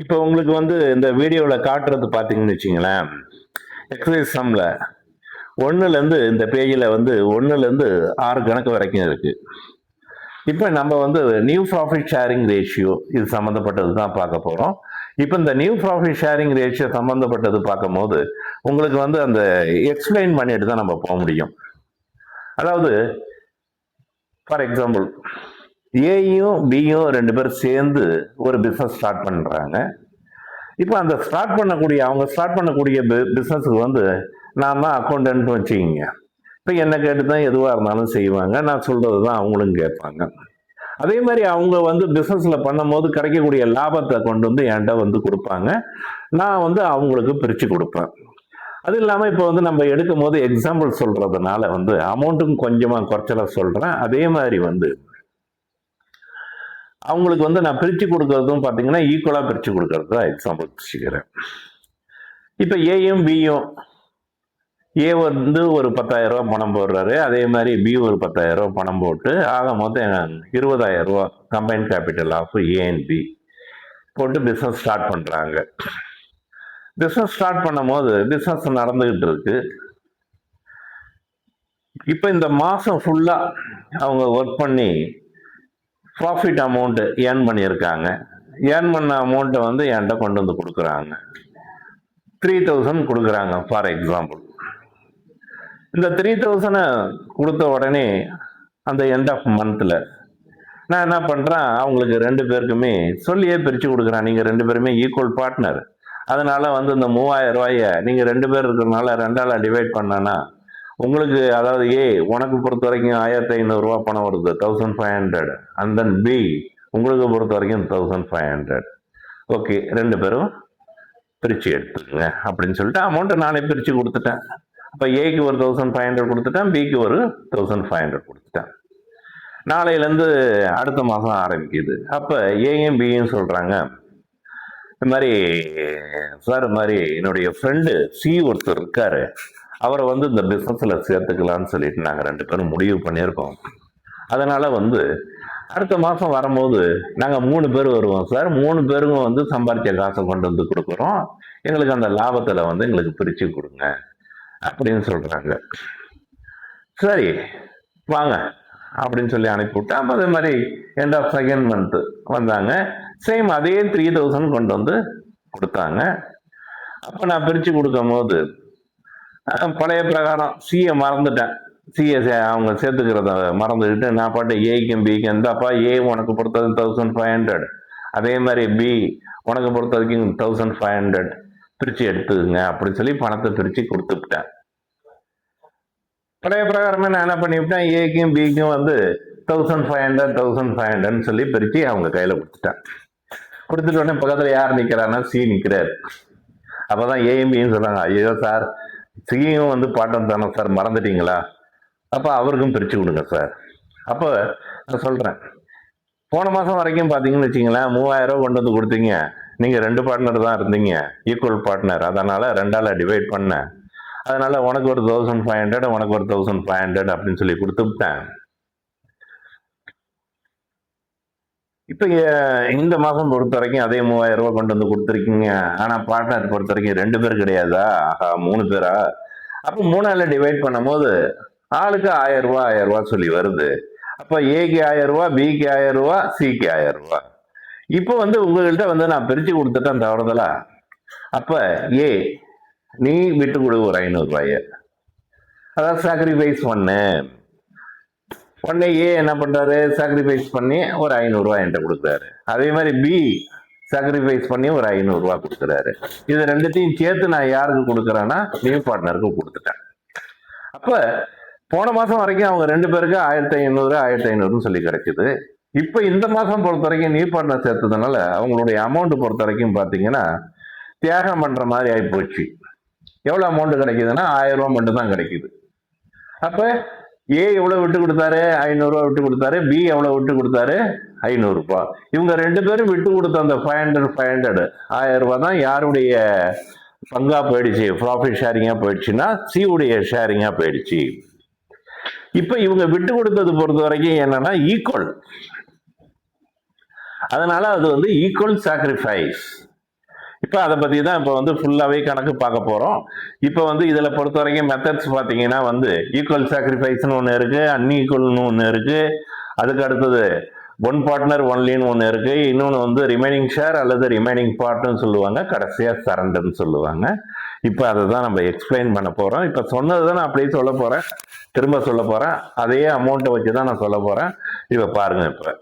இப்போ உங்களுக்கு வந்து இந்த வீடியோவில் காட்டுறது பார்த்தீங்கன்னு வச்சுங்களேன், எக்ஸசைஸ் சம்மில் ஒன்றுலேருந்து இந்த பேஜில் வந்து 1லேருந்து 6 கணக்கு வரைக்கும் இருக்கு. இப்போ நம்ம வந்து நியூ ப்ராஃபிட் ஷேரிங் ரேஷியோ இது சம்மந்தப்பட்டது தான் பார்க்க போகிறோம். இப்போ இந்த நியூ ப்ராஃபிட் ஷேரிங் ரேஷியோ சம்மந்தப்பட்டது பார்க்கும்போது உங்களுக்கு வந்து அந்த எக்ஸ்பிளைன் பண்ணிட்டு தான் நம்ம போக முடியும். அதாவது ஃபார் எக்ஸாம்பிள் ஏயும் பியும் 2 பேரும் சேர்ந்து ஒரு பிஸ்னஸ் ஸ்டார்ட் பண்ணுறாங்க. இப்போ அந்த அவங்க ஸ்டார்ட் பண்ணக்கூடிய பிஸ்னஸுக்கு வந்து நான் தான் அக்கௌண்டன்ட் வச்சுக்கிங்க. இப்போ என்ன கேட்டு தான் எதுவாக இருந்தாலும் செய்வாங்க, நான் சொல்கிறது தான் அவங்களும் கேட்பாங்க. அதே மாதிரி அவங்க வந்து பிஸ்னஸில் பண்ணும்போது கிடைக்கக்கூடிய லாபத்தை கொண்டு வந்து என்கிட்ட வந்து கொடுப்பாங்க, நான் வந்து அவங்களுக்கு பிரித்து கொடுப்பேன். அது இல்லாமல் இப்போ வந்து நம்ம எடுக்கும் போது எக்ஸாம்பிள் சொல்கிறதுனால வந்து அமௌண்ட்டும் கொஞ்சமாக குறைச்சலாக சொல்கிறேன். அதே மாதிரி வந்து அவங்களுக்கு வந்து நான் பிரித்து கொடுக்கறதும் பார்த்தீங்கன்னா ஈக்குவலாக பிரித்து கொடுக்கறது தான் எக்ஸாம்பிள் வச்சுக்கிறேன். இப்போ ஏயும் பியும் ஏ வந்து ஒரு 10,000 ரூபா பணம் போடுறாரு, அதே மாதிரி பி ஒரு 10,000 ரூபா பணம் போட்டு ஆக மொத்தம் 20,000 ரூபா combine capital of A and B போட்டு பிஸ்னஸ் ஸ்டார்ட் பண்ணுறாங்க. பிஸ்னஸ் ஸ்டார்ட் பண்ணும் போது பிஸ்னஸ் நடந்துகிட்டு இருக்கு. இப்போ இந்த மாதம் ஃபுல்லாக அவங்க ஒர்க் பண்ணி ப்ராஃபிட் அமௌண்ட்டு ஏர்ன் பண்ணியிருக்காங்க. ஏர்ன் பண்ண அமௌண்ட்டை வந்து என்கிட்ட கொண்டு வந்து கொடுக்குறாங்க. 3,000 கொடுக்குறாங்க ஃபார் எக்ஸாம்பிள். இந்த 3,000 கொடுத்த உடனே அந்த எண்ட் ஆஃப் மந்தில் நான் என்ன பண்ணுறேன், அவங்களுக்கு 2 பேருக்குமே சொல்லியே பிரித்து கொடுக்குறேன். நீங்கள் 2 பேருமே ஈக்குவல் பார்ட்னர், அதனால வந்து இந்த 3,000 ரூபாயை நீங்கள் 2 பேர் இருக்கிறதுனால 2ஆல் டிவைட் பண்ணனா உங்களுக்கு, அதாவது ஏ உனக்கு பொறுத்த வரைக்கும் 1,500 ரூபா பணம் வருது, 1,500. அண்ட் தென் பி உங்களுக்கு பொறுத்த வரைக்கும் 1,500. ஓகே, 2 பேரும் பிரித்து எடுத்துக்கோங்க அப்படின்னு சொல்லிட்டு அமௌண்ட்டை நானே பிரித்து கொடுத்துட்டேன். அப்போ ஏக்கு ஒரு 1,500 கொடுத்துட்டேன், பிக்கு ஒரு 1,500 கொடுத்துட்டேன். நாளையிலேருந்து அடுத்த மாதம் ஆரம்பிக்குது. அப்போ ஏயும் பியும் சொல்கிறாங்க, இந்த மாதிரி சார், இந்த மாதிரி என்னுடைய ஃப்ரெண்டு சி ஒருத்தர் இருக்காரு, அவரை வந்து இந்த பிஸ்னஸில் சேர்த்துக்கலான்னு சொல்லிட்டு நாங்கள் 2 பேரும் முடிவு பண்ணியிருக்கோம். அதனால் வந்து அடுத்த மாதம் வரும்போது நாங்கள் 3 பேர் வருவோம் சார், 3 பேருக்கும் வந்து சம்பாதிச்ச காசை கொண்டு வந்து கொடுக்குறோம், எங்களுக்கு அந்த லாபத்தில் வந்து எங்களுக்கு பிரித்து கொடுங்க அப்படின்னு சொல்கிறாங்க. சரி வாங்க அப்படின்னு சொல்லி அனுப்பிவிட்டேன். அப்போ அதே மாதிரி எண்ட் ஆஃப் செகண்ட் மந்த்து வந்தாங்க, சேம் அதே 3,000 கொண்டு வந்து கொடுத்தாங்க. அப்போ நான் பிரித்து கொடுக்கும் போது பழைய பிரகாரம் சியை மறந்துட்டேன். சியை அவங்க சேர்த்துக்கிறத மறந்துக்கிட்டு நான் பாட்டு ஏக்கும் பிக்கும் இருந்தாப்பா, ஏ உனக்கு பொறுத்தது 1,500, அதே மாதிரி பி உனக்கு பொறுத்த வரைக்கும் 1,500 பிரித்து எடுத்துக்குங்க அப்படின்னு சொல்லி பணத்தை பிரித்து கொடுத்துவிட்டேன். பழைய பிரகாரமே நான் என்ன பண்ணிவிட்டேன், ஏக்கும் பிக்கும் வந்து 1,500 1,500 சொல்லி பிரித்து அவங்க கையில் கொடுத்துட்டேன். கொடுத்துட்டு உடனே பக்கத்தில் யார் நிற்கிறான்னா சி நிற்கிறார். அப்போ தான் ஏயும் பின்னு சொல்கிறாங்க, ஐயோ சார், சியும் வந்து பாட்டம் தானே சார், மறந்துட்டீங்களா? அப்போ அவருக்கும் பிரித்து கொடுங்க சார். அப்போ நான் சொல்கிறேன், போன மாதம் வரைக்கும் பார்த்தீங்கன்னு வச்சிங்களேன் 3,000 ரூபா கொண்டு வந்து கொடுத்தீங்க, நீங்கள் 2 பார்ட்னர் தான் இருந்தீங்க, ஈக்குவல் பார்ட்னர், அதனால் 2ஆல் டிவைட் பண்ணேன். அதனால் உனக்கு ஒரு 1,500 உனக்கு ஒரு 1,500 அப்படின்னு சொல்லி கொடுத்துவிட்டேன். இப்போ இந்த மாதம் பொறுத்த வரைக்கும் அதே 3,000 ரூபா கொண்டு வந்து கொடுத்துருக்கீங்க, ஆனால் பார்ட்னர் பொறுத்த வரைக்கும் 2 பேர் கிடையாதா, ஆஹா 3 பேரா? அப்போ 3ஆல் டிவைட் பண்ணும் போது ஆளுக்கு 1,000 ரூபா 1,000 ரூபா சொல்லி வருது. அப்போ ஏக்கு 1,000 ரூபா, பிக்கு 1,000 ரூபா, சிக்கு 1,000 ரூபா. இப்போ வந்து உங்கள்கிட்ட வந்து நான் பிரித்து கொடுத்துட்டேன் தவறுதலா. அப்போ ஏ நீ விட்டு கொடு ஒரு 500 ரூபாய, அதாவது சாக்ரிஃபைஸ் பண்ணு. உடனே ஏ என்ன பண்றாரு, சாக்ரிஃபைஸ் பண்ணி ஒரு 500 ரூபாய் என்கிட்ட கொடுக்குறாரு. அதே மாதிரி பி சாக்ரிஃபைஸ் பண்ணி ஒரு 500 ரூபாய் கொடுக்குறாரு. இது 2த்தையும் சேர்த்து நான் யாருக்கு கொடுக்குறேன்னா நியூ பார்ட்னருக்கு கொடுத்துட்டேன். அப்ப போன மாசம் வரைக்கும் அவங்க 2 பேருக்கு 1,500 1,500 சொல்லி கிடைக்குது. இப்போ இந்த மாசம் பொறுத்த வரைக்கும் நியூ பார்ட்னர் சேர்த்ததுனால அவங்களுடைய அமௌண்ட் பொறுத்த வரைக்கும் பார்த்தீங்கன்னா தியாகம் பண்ற மாதிரி ஆகி போச்சு. எவ்வளவு அமௌண்ட் கிடைக்குதுன்னா 1,000 ரூபாய் மட்டும் தான் கிடைக்குது. அப்ப ஏ எவ்வளவு விட்டு கொடுத்தாரு, 500 ரூபாய் விட்டு கொடுத்தாரு. பி எவ்வளவு விட்டு கொடுத்தாரு, 500 ரூபாய். இவங்க 2 பேரும் விட்டு கொடுத்த அந்த 500 1,000 ரூபாய் தான் யாருடைய பங்கா போயிடுச்சு, ப்ராஃபிட் ஷேரிங்கா போயிடுச்சுன்னா சி உடைய ஷேரிங்கா போயிடுச்சு. இப்ப இவங்க விட்டு கொடுத்தது பொறுத்த வரைக்கும் என்னன்னா ஈக்குவல், அதனால அது வந்து ஈக்குவல் சாக்ரிஃபைஸ் இப்போ அதை பற்றி தான் இப்போ வந்து ஃபுல்லாகவே கணக்கு பார்க்க போகிறோம். இப்போ வந்து இதில் பொறுத்த வரைக்கும் மெத்தட்ஸ் பார்த்தீங்கன்னா வந்து ஈக்குவல் சாக்ரிஃபைஸ்னு ஒன்று இருக்குது, அன்ஈக்குவல்னு ஒன்று இருக்குது, அதுக்கு அடுத்தது ஒன் பார்ட்னர் ஒன்லின்னு ஒன்று இருக்குது, இன்னொன்று வந்து ரிமைனிங் ஷேர் அல்லது ரிமைனிங் பார்ட்னு சொல்லுவாங்க, கடைசியாக சரண்டர்னு சொல்லுவாங்க. இப்போ அதை தான் நம்ம எக்ஸ்பிளைன் பண்ண போகிறோம். இப்போ சொன்னது தான் நான் அப்படியே சொல்ல போகிறேன், திரும்ப சொல்ல போகிறேன், அதே அமௌண்ட்டை வச்சு தான் நான் சொல்ல போகிறேன். இப்போ பாருங்கள். இப்போ